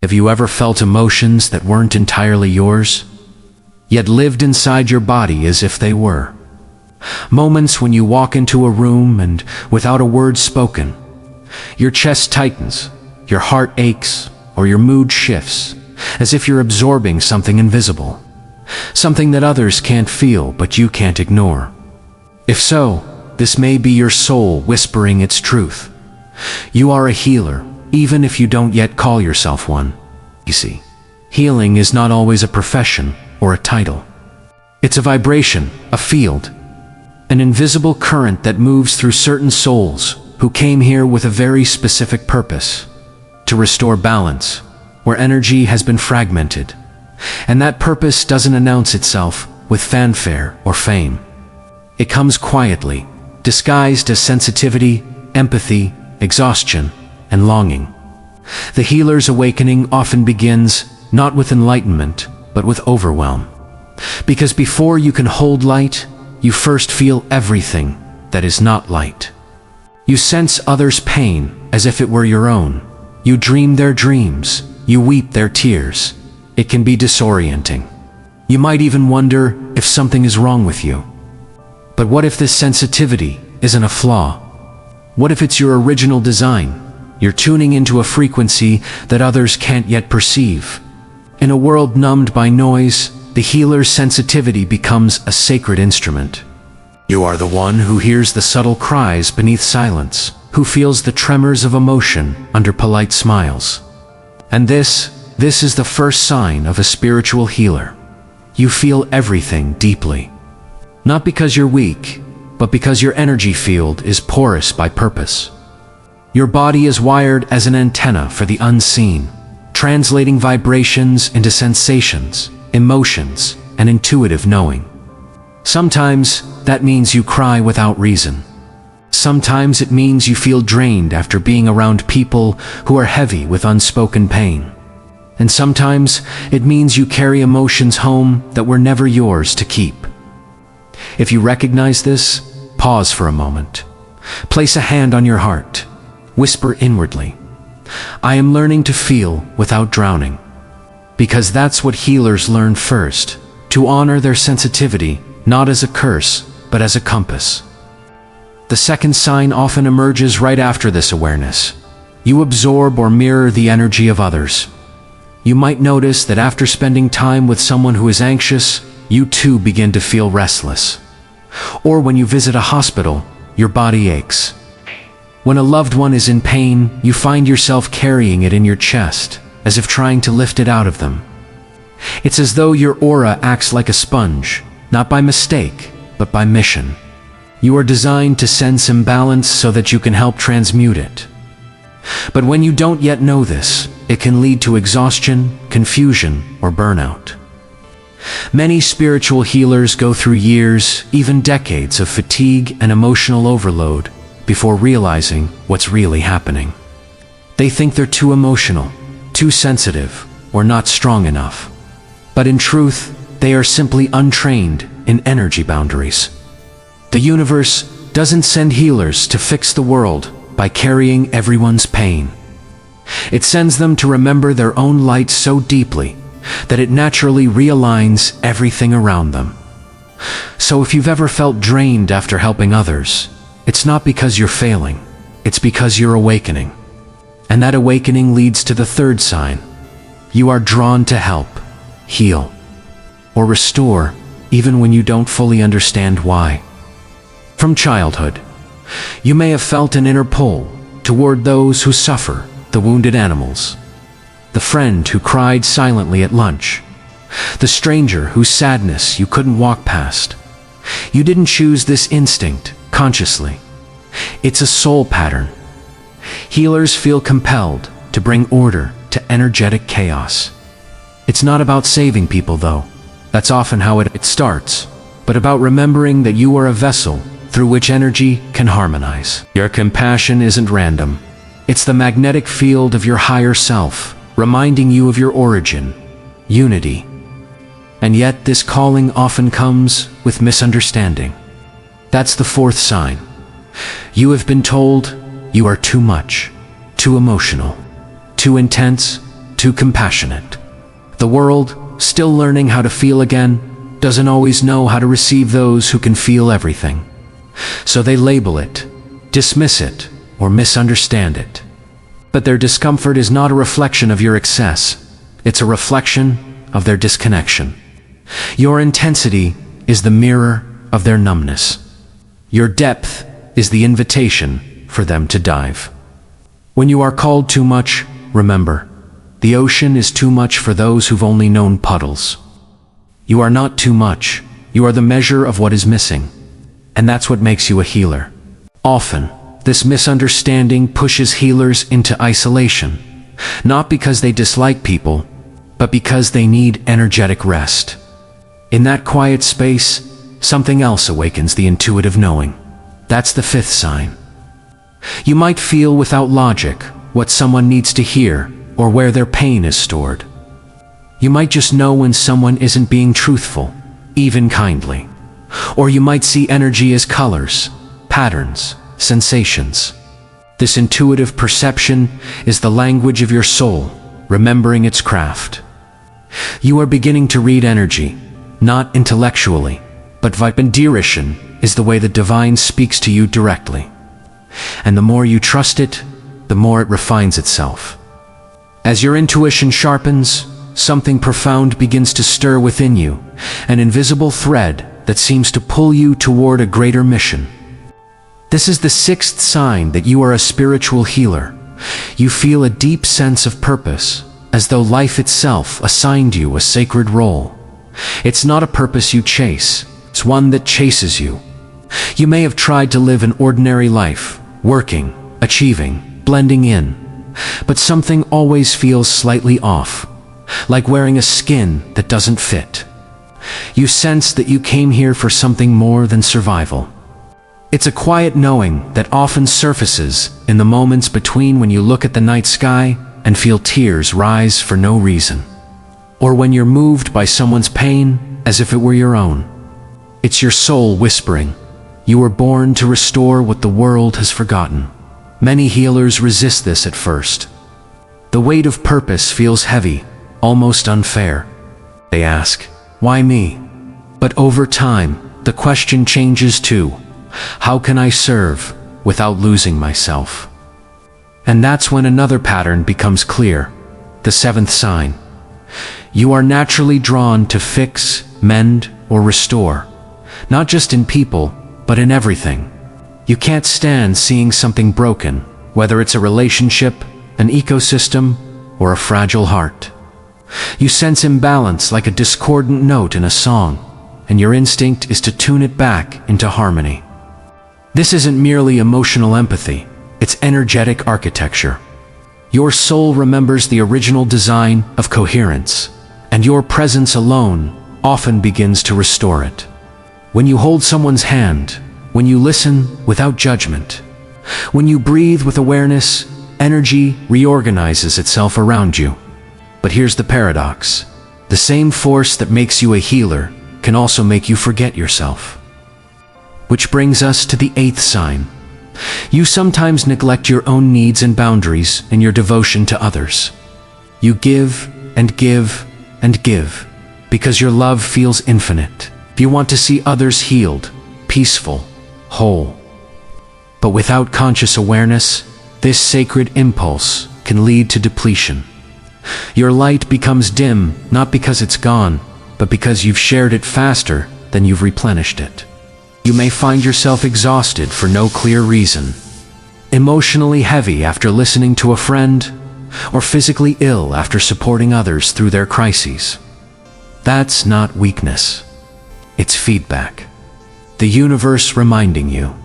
Have you ever felt emotions that weren't entirely yours, yet lived inside your body as if they were? Moments when you walk into a room and, without a word spoken, your chest tightens, your heart aches, or your mood shifts, as if you're absorbing something invisible, something that others can't feel but you can't ignore. If so, this may be your soul whispering its truth. You are a healer, even if you don't yet call yourself one. You see, healing is not always a profession or a title. It's a vibration, a field, an invisible current that moves through certain souls who came here with a very specific purpose: to restore balance where energy has been fragmented. And that purpose doesn't announce itself with fanfare or fame. It comes quietly, disguised as sensitivity, empathy, exhaustion, and longing. The healer's awakening often begins not with enlightenment, but with overwhelm. Because before you can hold light, you first feel everything that is not light. You sense others' pain as if it were your own. You dream their dreams. You weep their tears. It can be disorienting. You might even wonder if something is wrong with you. But what if this sensitivity isn't a flaw? What if it's your original design? You're tuning into a frequency that others can't yet perceive. In a world numbed by noise, the healer's sensitivity becomes a sacred instrument. You are the one who hears the subtle cries beneath silence, who feels the tremors of emotion under polite smiles. And this is the first sign of a spiritual healer. You feel everything deeply. Not because you're weak, but because your energy field is porous by purpose. Your body is wired as an antenna for the unseen, translating vibrations into sensations, emotions, and intuitive knowing. Sometimes that means you cry without reason. Sometimes it means you feel drained after being around people who are heavy with unspoken pain. And sometimes it means you carry emotions home that were never yours to keep. If you recognize this, pause for a moment. Place a hand on your heart. Whisper inwardly, "I am learning to feel without drowning." Because that's what healers learn first, to honor their sensitivity, not as a curse, but as a compass. The second sign often emerges right after this awareness. You absorb or mirror the energy of others. You might notice that after spending time with someone who is anxious, you too begin to feel restless. Or when you visit a hospital, your body aches. When a loved one is in pain, you find yourself carrying it in your chest, as if trying to lift it out of them. It's as though your aura acts like a sponge, not by mistake, but by mission. You are designed to sense imbalance so that you can help transmute it. But when you don't yet know this, it can lead to exhaustion, confusion, or burnout. Many spiritual healers go through years, even decades of fatigue and emotional overload before realizing what's really happening. They think they're too emotional, too sensitive, or not strong enough. But in truth, they are simply untrained in energy boundaries. The universe doesn't send healers to fix the world by carrying everyone's pain. It sends them to remember their own light so deeply that it naturally realigns everything around them. So if you've ever felt drained after helping others, it's not because you're failing, it's because you're awakening. And that awakening leads to the third sign. You are drawn to help, heal, or restore, even when you don't fully understand why. From childhood, you may have felt an inner pull toward those who suffer, the wounded animals, the friend who cried silently at lunch, the stranger whose sadness you couldn't walk past. You didn't choose this instinct consciously. It's a soul pattern. Healers feel compelled to bring order to energetic chaos. It's not about saving people, though. That's often how it starts, but about remembering that you are a vessel through which energy can harmonize. Your compassion isn't random. It's the magnetic field of your higher self, reminding you of your origin, unity. And yet this calling often comes with misunderstanding. That's the fourth sign. You have been told you are too much, too emotional, too intense, too compassionate. The world, still learning how to feel again, doesn't always know how to receive those who can feel everything. So they label it, dismiss it, or misunderstand it. But their discomfort is not a reflection of your excess. It's a reflection of their disconnection. Your intensity is the mirror of their numbness. Your depth is the invitation for them to dive. When you are called too much, remember, the ocean is too much for those who've only known puddles. You are not too much. You are the measure of what is missing. And that's what makes you a healer. Often, this misunderstanding pushes healers into isolation, not because they dislike people, but because they need energetic rest. In that quiet space, something else awakens the intuitive knowing. That's the fifth sign. You might feel without logic what someone needs to hear or where their pain is stored. You might just know when someone isn't being truthful, even kindly. Or you might see energy as colors, patterns, sensations. This intuitive perception is the language of your soul, remembering its craft. You are beginning to read energy, not intellectually, but vibration is the way the divine speaks to you directly. And the more you trust it, the more it refines itself. As your intuition sharpens, something profound begins to stir within you, an invisible thread that seems to pull you toward a greater mission. This is the sixth sign that you are a spiritual healer. You feel a deep sense of purpose, as though life itself assigned you a sacred role. It's not a purpose you chase, it's one that chases you. You may have tried to live an ordinary life, working, achieving, blending in, but something always feels slightly off, like wearing a skin that doesn't fit. You sense that you came here for something more than survival. It's a quiet knowing that often surfaces in the moments between when you look at the night sky and feel tears rise for no reason, or when you're moved by someone's pain as if it were your own. It's your soul whispering, you were born to restore what the world has forgotten. Many healers resist this at first. The weight of purpose feels heavy, almost unfair. They ask, why me? But over time, the question changes too. How can I serve without losing myself? And that's when another pattern becomes clear, the seventh sign. You are naturally drawn to fix, mend, or restore, not just in people, but in everything. You can't stand seeing something broken, whether it's a relationship, an ecosystem, or a fragile heart. You sense imbalance like a discordant note in a song, and your instinct is to tune it back into harmony. This isn't merely emotional empathy, it's energetic architecture. Your soul remembers the original design of coherence, and your presence alone often begins to restore it. When you hold someone's hand, when you listen without judgment, when you breathe with awareness, energy reorganizes itself around you. But here's the paradox. The same force that makes you a healer can also make you forget yourself. Which brings us to the eighth sign. You sometimes neglect your own needs and boundaries in your devotion to others. You give and give and give because your love feels infinite. You want to see others healed, peaceful, whole. But without conscious awareness, this sacred impulse can lead to depletion. Your light becomes dim not because it's gone, but because you've shared it faster than you've replenished it. You may find yourself exhausted for no clear reason, emotionally heavy after listening to a friend, or physically ill after supporting others through their crises. That's not weakness. It's feedback. The universe reminding you.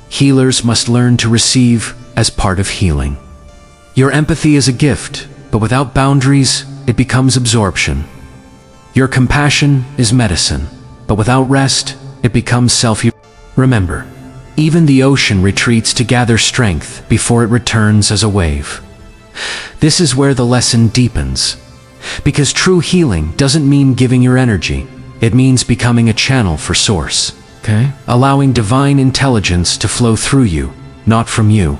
Healers must learn to receive as part of healing. Your empathy is a gift, but without boundaries, it becomes absorption. Your compassion is medicine, but without rest, it becomes self-use. Remember, even the ocean retreats to gather strength before it returns as a wave. This is where the lesson deepens. Because true healing doesn't mean giving your energy. It means becoming a channel for Source. Allowing divine intelligence to flow through you, not from you.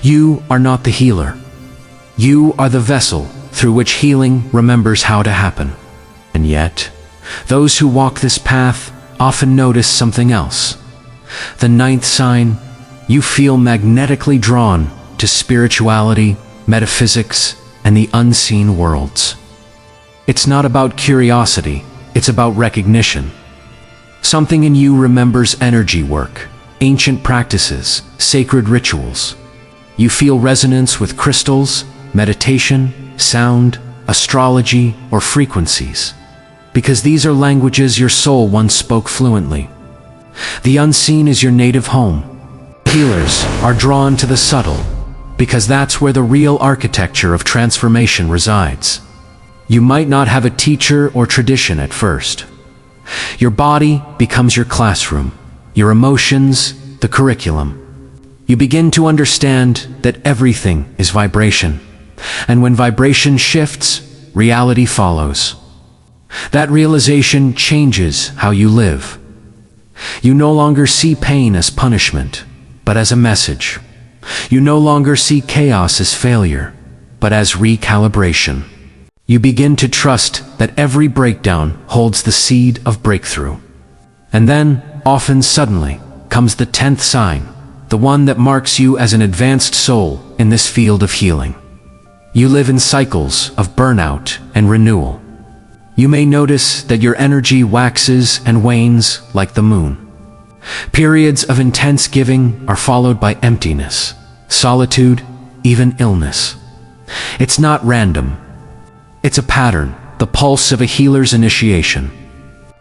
You are not the healer. You are the vessel through which healing remembers how to happen. And yet, those who walk this path often notice something else. The ninth sign, you feel magnetically drawn to spirituality, metaphysics, and the unseen worlds. It's not about curiosity, it's about recognition. Something in you remembers energy work, ancient practices, sacred rituals. You feel resonance with crystals, meditation, sound, astrology, or frequencies, because these are languages your soul once spoke fluently. The unseen is your native home. Healers are drawn to the subtle, because that's where the real architecture of transformation resides. You might not have a teacher or tradition at first. Your body becomes your classroom, your emotions, the curriculum. You begin to understand that everything is vibration, and when vibration shifts, reality follows. That realization changes how you live. You no longer see pain as punishment, but as a message. You no longer see chaos as failure, but as recalibration. You begin to trust that every breakdown holds the seed of breakthrough. And then, often suddenly, comes the 10th sign, the one that marks you as an advanced soul in this field of healing. You live in cycles of burnout and renewal. You may notice that your energy waxes and wanes like the moon. Periods of intense giving are followed by emptiness, solitude, even illness. It's not random. It's a pattern, the pulse of a healer's initiation.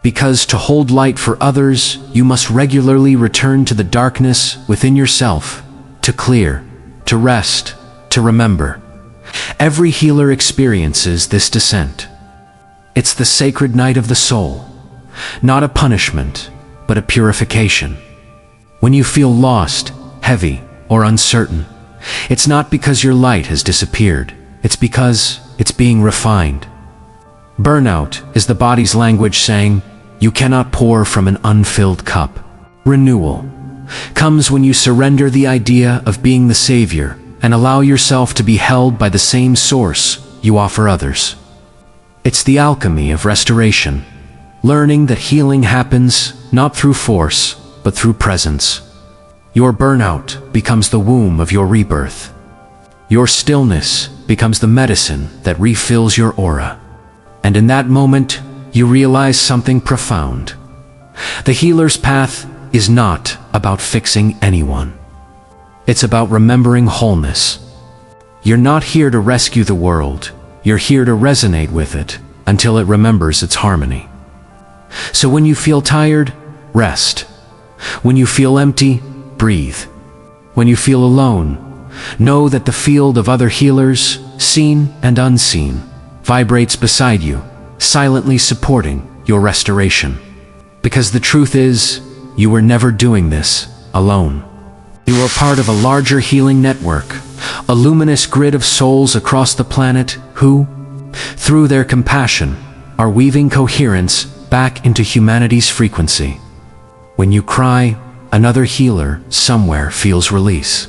Because to hold light for others, you must regularly return to the darkness within yourself, to clear, to rest, to remember. Every healer experiences this descent. It's the sacred night of the soul, not a punishment, but a purification. When you feel lost, heavy, or uncertain, it's not because your light has disappeared, it's because it's being refined. Burnout is the body's language saying, you cannot pour from an unfilled cup. Renewal comes when you surrender the idea of being the savior and allow yourself to be held by the same source you offer others. It's the alchemy of restoration, learning that healing happens not through force, but through presence. Your burnout becomes the womb of your rebirth. Your stillness becomes the medicine that refills your aura. And in that moment, you realize something profound. The healer's path is not about fixing anyone. It's about remembering wholeness. You're not here to rescue the world. You're here to resonate with it until it remembers its harmony. So when you feel tired, rest. When you feel empty, breathe. When you feel alone, know that the field of other healers, seen and unseen, vibrates beside you, silently supporting your restoration. Because the truth is, you were never doing this alone. You are part of a larger healing network, a luminous grid of souls across the planet who, through their compassion, are weaving coherence back into humanity's frequency. When you cry, another healer somewhere feels release.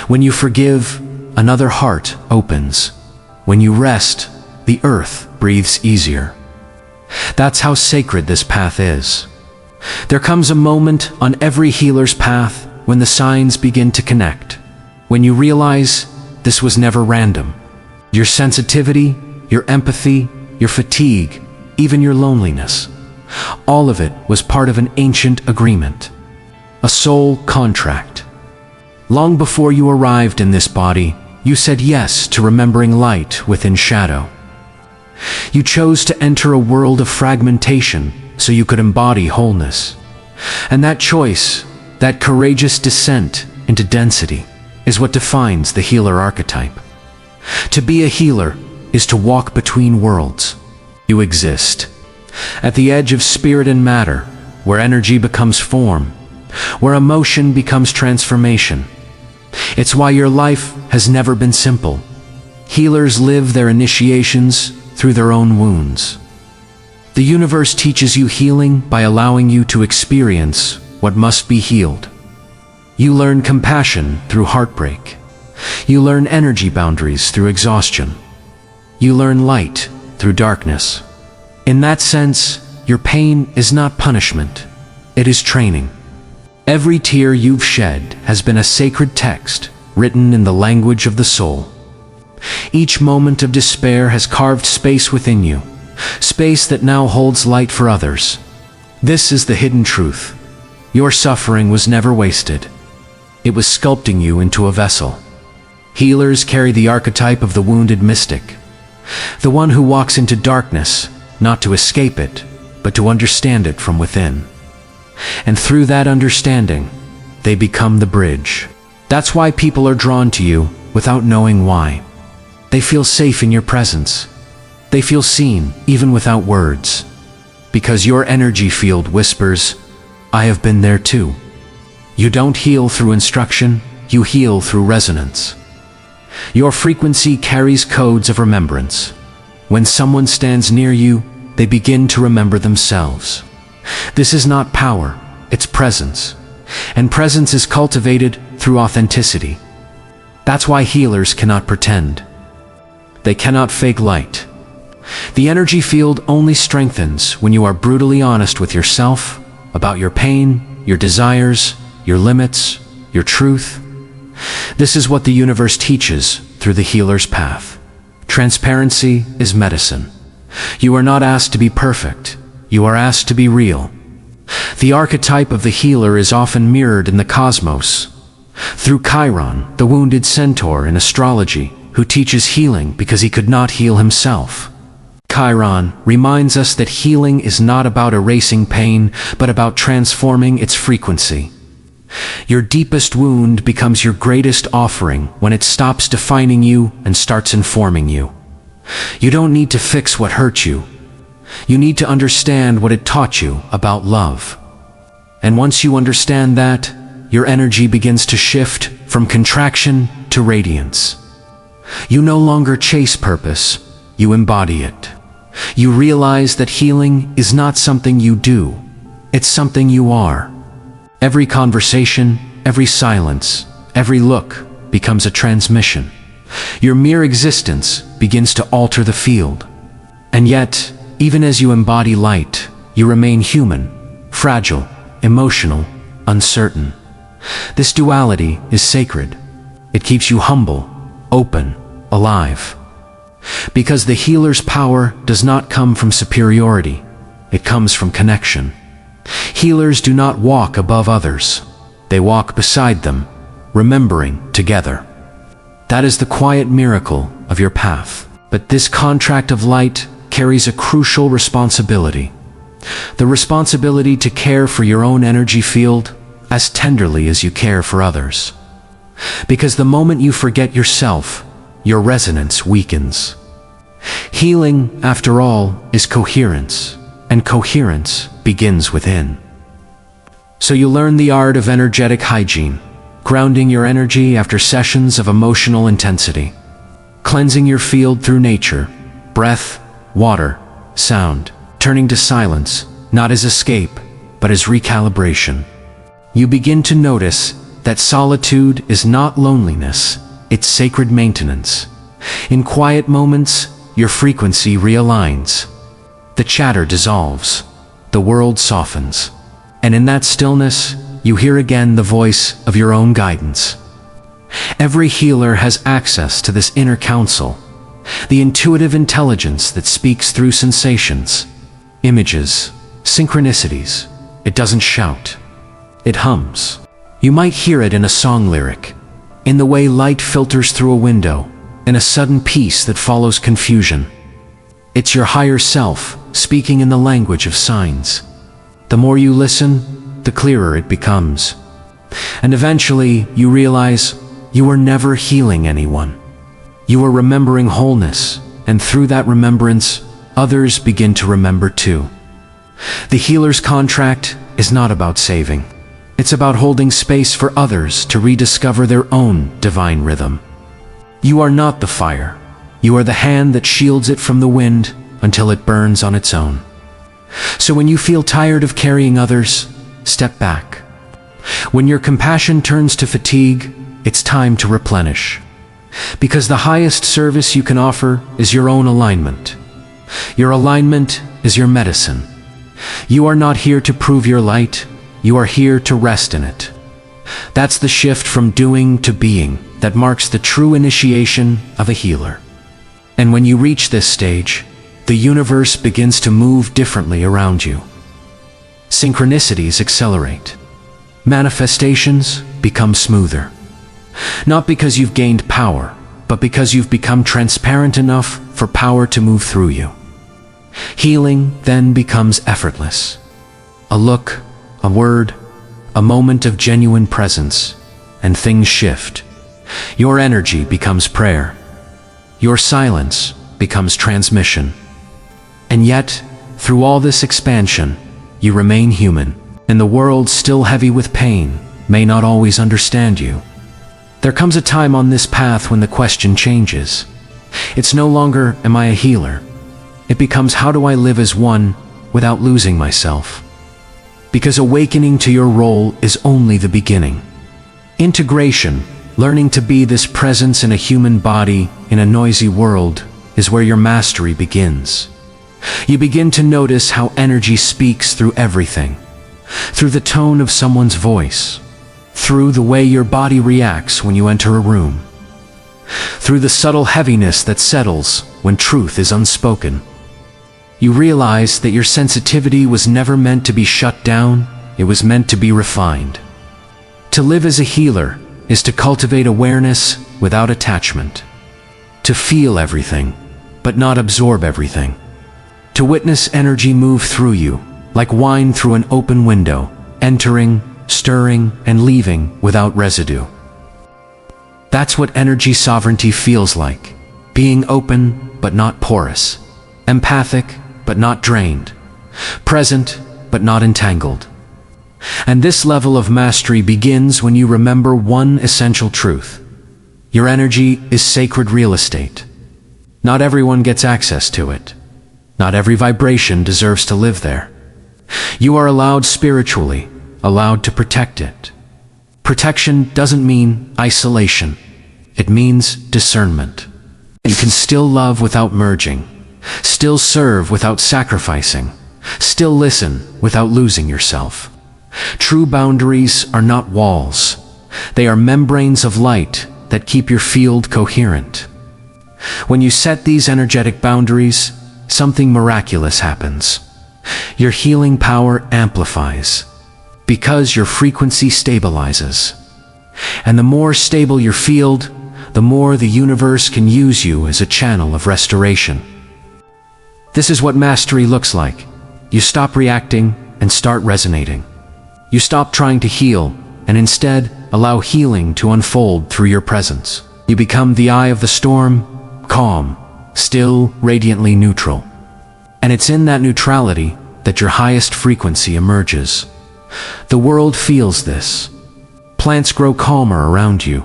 When you forgive, another heart opens. When you rest, the earth breathes easier. That's how sacred this path is. There comes a moment on every healer's path when the signs begin to connect. When you realize this was never random. Your sensitivity, your empathy, your fatigue, even your loneliness. All of it was part of an ancient agreement. A soul contract. Long before you arrived in this body, you said yes to remembering light within shadow. You chose to enter a world of fragmentation so you could embody wholeness. And that choice, that courageous descent into density, is what defines the healer archetype. To be a healer is to walk between worlds. You exist at the edge of spirit and matter, where energy becomes form, where emotion becomes transformation. It's why your life has never been simple. Healers live their initiations through their own wounds. The universe teaches you healing by allowing you to experience what must be healed. You learn compassion through heartbreak. You learn energy boundaries through exhaustion. you learn light through darkness. In that sense, your pain is not punishment, it is training. Every tear you've shed has been a sacred text written in the language of the soul. Each moment of despair has carved space within you, space that now holds light for others. This is the hidden truth. Your suffering was never wasted. It was sculpting you into a vessel. Healers carry the archetype of the wounded mystic, the one who walks into darkness, not to escape it, but to understand it from within. And through that understanding, they become the bridge. That's why people are drawn to you without knowing why. They feel safe in your presence. They feel seen even without words. Because your energy field whispers, I have been there too. You don't heal through instruction, you heal through resonance. Your frequency carries codes of remembrance. When someone stands near you, they begin to remember themselves. This is not power, it's presence. And presence is cultivated through authenticity. That's why healers cannot pretend. They cannot fake light. The energy field only strengthens when you are brutally honest with yourself, about your pain, your desires, your limits, your truth. This is what the universe teaches through the healer's path. Transparency is medicine. You are not asked to be perfect. You are asked to be real. The archetype of the healer is often mirrored in the cosmos. Through Chiron, the wounded centaur in astrology, who teaches healing because he could not heal himself. Chiron reminds us that healing is not about erasing pain, but about transforming its frequency. Your deepest wound becomes your greatest offering when it stops defining you and starts informing you. You don't need to fix what hurt you. You need to understand what it taught you about love. And once you understand that, your energy begins to shift from contraction to radiance. You no longer chase purpose, you embody it. You realize that healing is not something you do, it's something you are. Every conversation, every silence, every look becomes a transmission. Your mere existence begins to alter the field. And yet, even as you embody light, you remain human, fragile, emotional, uncertain. This duality is sacred. It keeps you humble, open, alive. Because the healer's power does not come from superiority, it comes from connection. Healers do not walk above others. They walk beside them, remembering together. That is the quiet miracle of your path. But this contract of light carries a crucial responsibility. The responsibility to care for your own energy field as tenderly as you care for others. Because the moment you forget yourself, your resonance weakens. Healing, after all, is coherence, and coherence begins within. So you learn the art of energetic hygiene, grounding your energy after sessions of emotional intensity, cleansing your field through nature, breath, water, sound, turning to silence, not as escape, but as recalibration. You begin to notice that solitude is not loneliness, it's sacred maintenance. In quiet moments, your frequency realigns. The chatter dissolves. The world softens. And in that stillness, you hear again the voice of your own guidance. Every healer has access to this inner counsel, the intuitive intelligence that speaks through sensations, images, synchronicities. It doesn't shout. It hums. You might hear it in a song lyric, in the way light filters through a window, in a sudden peace that follows confusion. It's your higher self speaking in the language of signs. The more you listen, the clearer it becomes. And eventually, you realize you were never healing anyone. You were remembering wholeness, and through that remembrance, others begin to remember too. The healer's contract is not about saving. It's about holding space for others to rediscover their own divine rhythm. You are not the fire. You are the hand that shields it from the wind until it burns on its own. So when you feel tired of carrying others, step back. When your compassion turns to fatigue, it's time to replenish. Because the highest service you can offer is your own alignment. Your alignment is your medicine. You are not here to prove your light, you are here to rest in it. That's the shift from doing to being that marks the true initiation of a healer. And when you reach this stage, the universe begins to move differently around you. Synchronicities accelerate. Manifestations become smoother. Not because you've gained power, but because you've become transparent enough for power to move through you. Healing then becomes effortless. A look, a word, a moment of genuine presence, and things shift. Your energy becomes prayer. Your silence becomes transmission. And yet, through all this expansion, you remain human, and the world, still heavy with pain, may not always understand you. There comes a time on this path when the question changes. It's no longer, am I a healer? It becomes, how do I live as one without losing myself? Because awakening to your role is only the beginning. Integration, learning to be this presence in a human body in a noisy world, is where your mastery begins. You begin to notice how energy speaks through everything. Through the tone of someone's voice. Through the way your body reacts when you enter a room. Through the subtle heaviness that settles when truth is unspoken. You realize that your sensitivity was never meant to be shut down, it was meant to be refined. To live as a healer is to cultivate awareness without attachment. To feel everything, but not absorb everything. To witness energy move through you, like wine through an open window, entering, stirring, and leaving without residue. That's what energy sovereignty feels like. Being open, but not porous. Empathic, but not drained. Present, but not entangled. And this level of mastery begins when you remember one essential truth. Your energy is sacred real estate. Not everyone gets access to it. Not every vibration deserves to live there. You are allowed spiritually, allowed to protect it. Protection doesn't mean isolation. It means discernment. You can still love without merging, still serve without sacrificing, still listen without losing yourself. True boundaries are not walls. They are membranes of light that keep your field coherent. When you set these energetic boundaries, something miraculous happens. Your healing power amplifies because your frequency stabilizes. And the more stable your field, the more the universe can use you as a channel of restoration. This is what mastery looks like. You stop reacting and start resonating. You stop trying to heal and instead allow healing to unfold through your presence. You become the eye of the storm, calm, still, radiantly neutral. And it's in that neutrality that your highest frequency emerges. The world feels this. Plants grow calmer around you.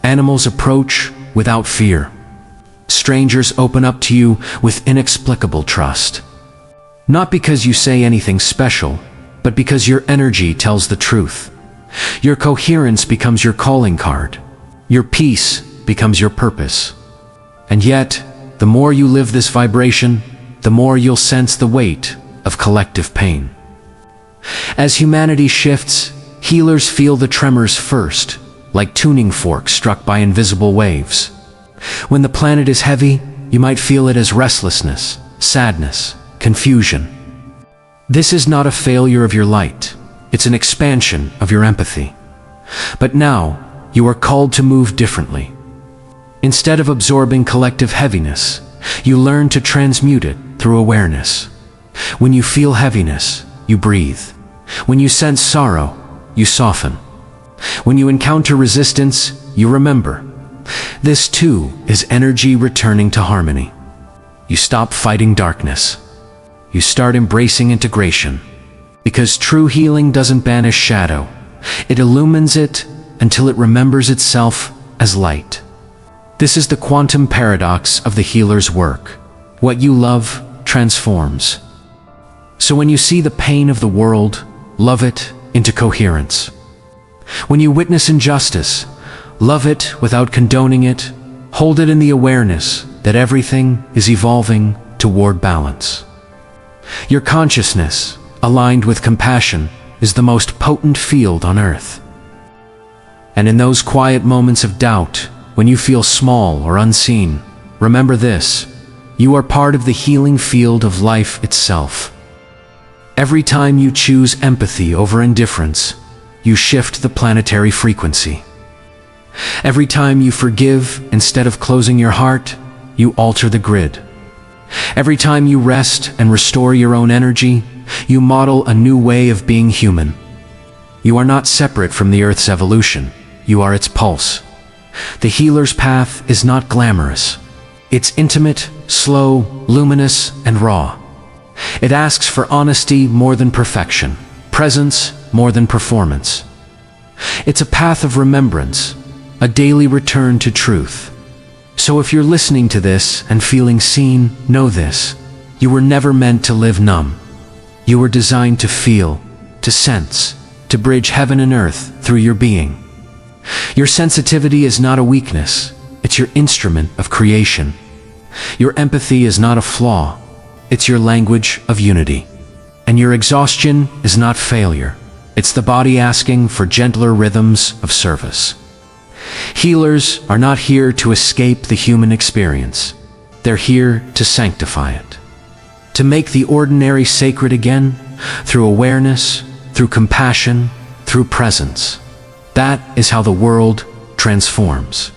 Animals approach without fear. Strangers open up to you with inexplicable trust. Not because you say anything special, but because your energy tells the truth. Your coherence becomes your calling card. Your peace becomes your purpose. And yet, the more you live this vibration, the more you'll sense the weight of collective pain. As humanity shifts, healers feel the tremors first, like tuning forks struck by invisible waves. When the planet is heavy, you might feel it as restlessness, sadness, confusion. This is not a failure of your light. It's an expansion of your empathy. But now, you are called to move differently. Instead of absorbing collective heaviness, you learn to transmute it through awareness. When you feel heaviness, you breathe. When you sense sorrow, you soften. When you encounter resistance, you remember. This too is energy returning to harmony. You stop fighting darkness. You start embracing integration. Because true healing doesn't banish shadow. It illumines it until it remembers itself as light. This is the quantum paradox of the healer's work. What you love transforms. So when you see the pain of the world, love it into coherence. When you witness injustice, love it without condoning it, Hold it in the awareness that everything is evolving toward balance. Your consciousness, aligned with compassion, is the most potent field on earth. And in those quiet moments of doubt, when you feel small or unseen, remember this: you are part of the healing field of life itself. Every time you choose empathy over indifference, you shift the planetary frequency. Every time you forgive instead of closing your heart, you alter the grid. Every time you rest and restore your own energy, you model a new way of being human. You are not separate from the Earth's evolution. You are its pulse. The healer's path is not glamorous. It's intimate, slow, luminous, and raw. It asks for honesty more than perfection, presence more than performance. It's a path of remembrance, a daily return to truth. So if you're listening to this and feeling seen, know this: you were never meant to live numb. You were designed to feel, to sense, to bridge heaven and earth through your being. Your sensitivity is not a weakness, it's your instrument of creation. Your empathy is not a flaw, it's your language of unity. And your exhaustion is not failure, it's the body asking for gentler rhythms of service. Healers are not here to escape the human experience. They're here to sanctify it. To make the ordinary sacred again, through awareness, through compassion, through presence. That is how the world transforms.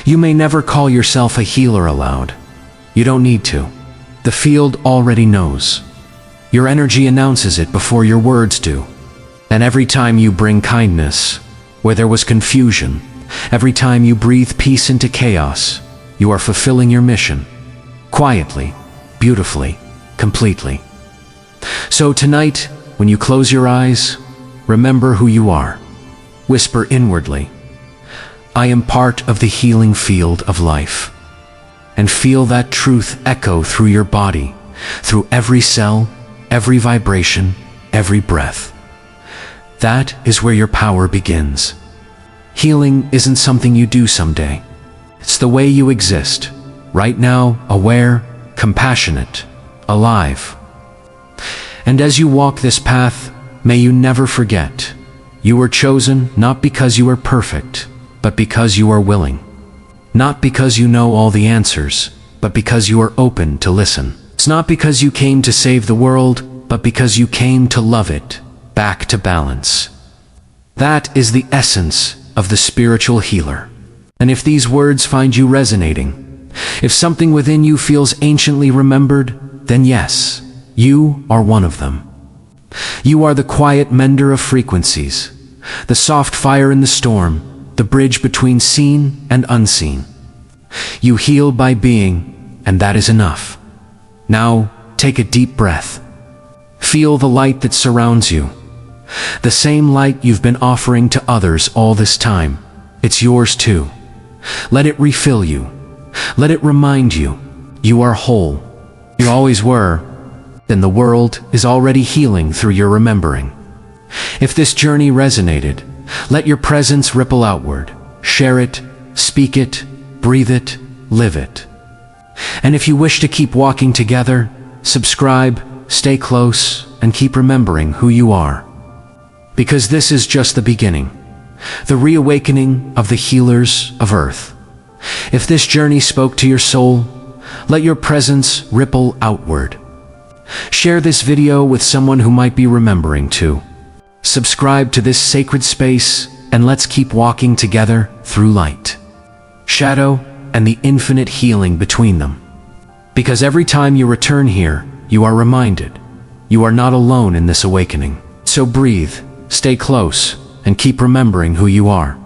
You may never call yourself a healer aloud. You don't need to. The field already knows. Your energy announces it before your words do. And every time you bring kindness where there was confusion, every time you breathe peace into chaos, you are fulfilling your mission. Quietly, beautifully, completely. So tonight, when you close your eyes, remember who you are. Whisper inwardly, I am part of the healing field of life. And feel that truth echo through your body, through every cell, every vibration, every breath. That is where your power begins. Healing isn't something you do someday. It's the way you exist, right now, aware, compassionate, alive. And as you walk this path, may you never forget, you were chosen not because you are perfect, but because you are willing. Not because you know all the answers, but because you are open to listen. It's not because you came to save the world, but because you came to love it, back to balance. That is the essence of the spiritual healer. And if these words find you resonating, if something within you feels anciently remembered, then yes, you are one of them. You are the quiet mender of frequencies, the soft fire in the storm, the bridge between seen and unseen. You heal by being, and that is enough. Now, take a deep breath. Feel the light that surrounds you. The same light you've been offering to others all this time. It's yours too. Let it refill you. Let it remind you, you are whole. You always were. Then the world is already healing through your remembering. If this journey resonated, let your presence ripple outward. Share it, speak it, breathe it, live it. And if you wish to keep walking together, subscribe, stay close, and keep remembering who you are. Because this is just the beginning, the reawakening of the healers of Earth. If this journey spoke to your soul, let your presence ripple outward. Share this video with someone who might be remembering too. Subscribe to this sacred space, and let's keep walking together through light, shadow, and the infinite healing between them. Because every time you return here, you are reminded, you are not alone in this awakening. So breathe, stay close, and keep remembering who you are.